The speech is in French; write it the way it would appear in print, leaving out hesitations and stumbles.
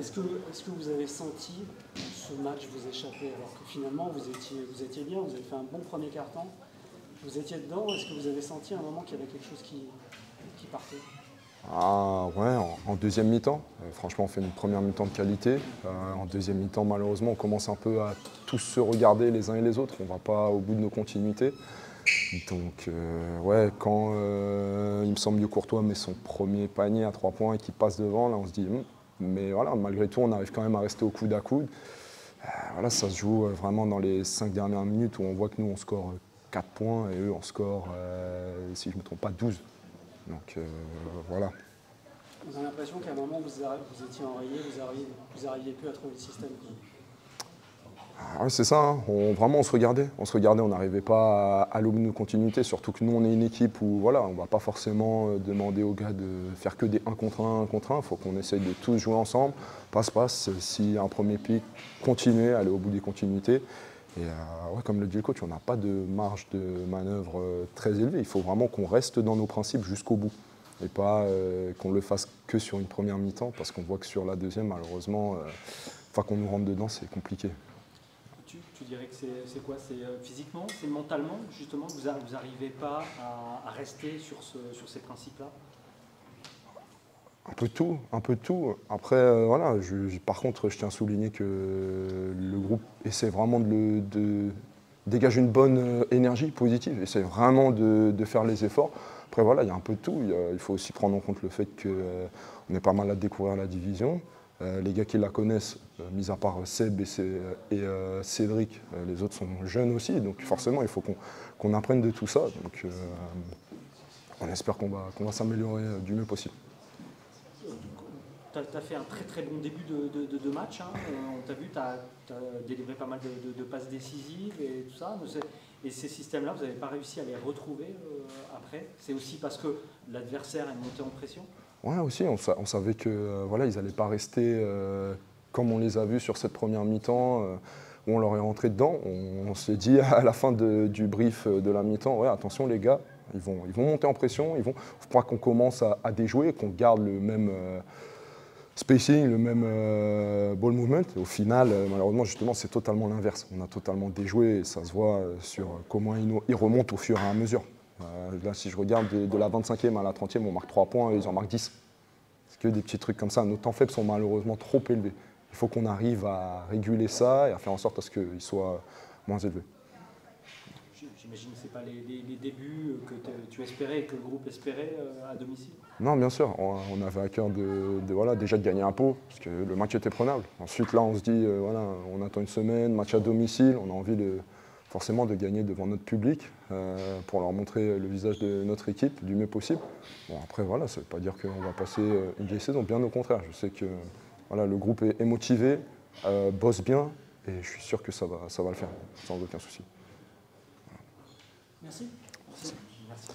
Est-ce que vous avez senti ce match vous échapper alors que finalement vous étiez bien, vous avez fait un bon premier quart-temps, vous étiez dedans, est-ce que vous avez senti à un moment qu'il y avait quelque chose qui partait? Ah ouais, en deuxième mi-temps. Franchement, on fait une première mi-temps de qualité. En deuxième mi-temps, malheureusement, on commence un peu à tous se regarder les uns et les autres. On ne va pas au bout de nos continuités. Donc, ouais, quand il me semble que Courtois met son premier panier à 3 points et qu'il passe devant, là, on se dit, mais voilà, malgré tout, on arrive quand même à rester au coude à coude. Voilà, ça se joue vraiment dans les 5 dernières minutes où on voit que nous, on score 4 points et eux, on score, si je ne me trompe pas, 12. Donc voilà. On a l'impression qu'à un moment vous étiez enrayé, vous n'arriviez plus à trouver le système. Ah ouais, c'est ça, hein. Vraiment on se regardait, on n'arrivait pas à l'aube de continuité, surtout que nous on est une équipe où voilà, on ne va pas forcément demander aux gars de faire que des 1 contre 1, 1 contre 1, il faut qu'on essaye de tous jouer ensemble, passe-passe, s'il y a un premier pic, continuer, aller au bout des continuités. Et ouais, comme le dit le coach, on n'a pas de marge de manœuvre très élevée, il faut vraiment qu'on reste dans nos principes jusqu'au bout. Et pas qu'on le fasse que sur une première mi-temps, parce qu'on voit que sur la deuxième, malheureusement, une fois qu'on nous rentre dedans, c'est compliqué. Tu dirais que c'est quoi? C'est physiquement, c'est mentalement, justement, vous n'arrivez pas à rester sur ces principes-là? Un peu de tout, un peu de tout. Après, voilà, par contre, je tiens à souligner que le groupe essaie vraiment de dégager une bonne énergie positive, essaie vraiment de faire les efforts. Après, voilà, il y a un peu de tout. Il faut aussi prendre en compte le fait qu'on est pas mal à découvrir la division. Les gars qui la connaissent, mis à part Seb et Cédric, les autres sont jeunes aussi, donc forcément il faut qu'on apprenne de tout ça. Donc on espère qu'on va s'améliorer du mieux possible. Tu as fait un très très bon début de match, hein. On t'a vu, tu as délivré pas mal de passes décisives et tout ça. Et ces systèmes-là, vous n'avez pas réussi à les retrouver après? C'est aussi parce que l'adversaire est monté en pression? Ouais, aussi, on savait que voilà, ils n'allaient pas rester comme on les a vus sur cette première mi-temps, où on leur est rentré dedans. On s'est dit à la fin du brief de la mi-temps, ouais, attention les gars, ils vont monter en pression, il faut pas qu'on commence à déjouer, qu'on garde le même spacing, le même ball movement. Et au final, malheureusement, justement, c'est totalement l'inverse. On a totalement déjoué et ça se voit sur comment ils remontent au fur et à mesure. Là, si je regarde de la 25e à la 30e, on marque 3 points et ils en marquent 10. C'est que des petits trucs comme ça. Nos temps faibles sont malheureusement trop élevés. Il faut qu'on arrive à réguler ça et à faire en sorte à ce qu'ils soient moins élevés. J'imagine que ce n'est pas les débuts que tu espérais et que le groupe espérait à domicile? Non, bien sûr. On avait à cœur voilà, déjà de gagner un pot, parce que le match était prenable. Ensuite, là, on se dit, voilà, on attend une semaine, match à domicile, on a envie forcément de gagner devant notre public pour leur montrer le visage de notre équipe du mieux possible. Bon, après, voilà, ça ne veut pas dire qu'on va passer une vieille saison, bien au contraire. Je sais que voilà, le groupe est motivé, bosse bien, et je suis sûr que ça va le faire, sans aucun souci. Merci. Merci.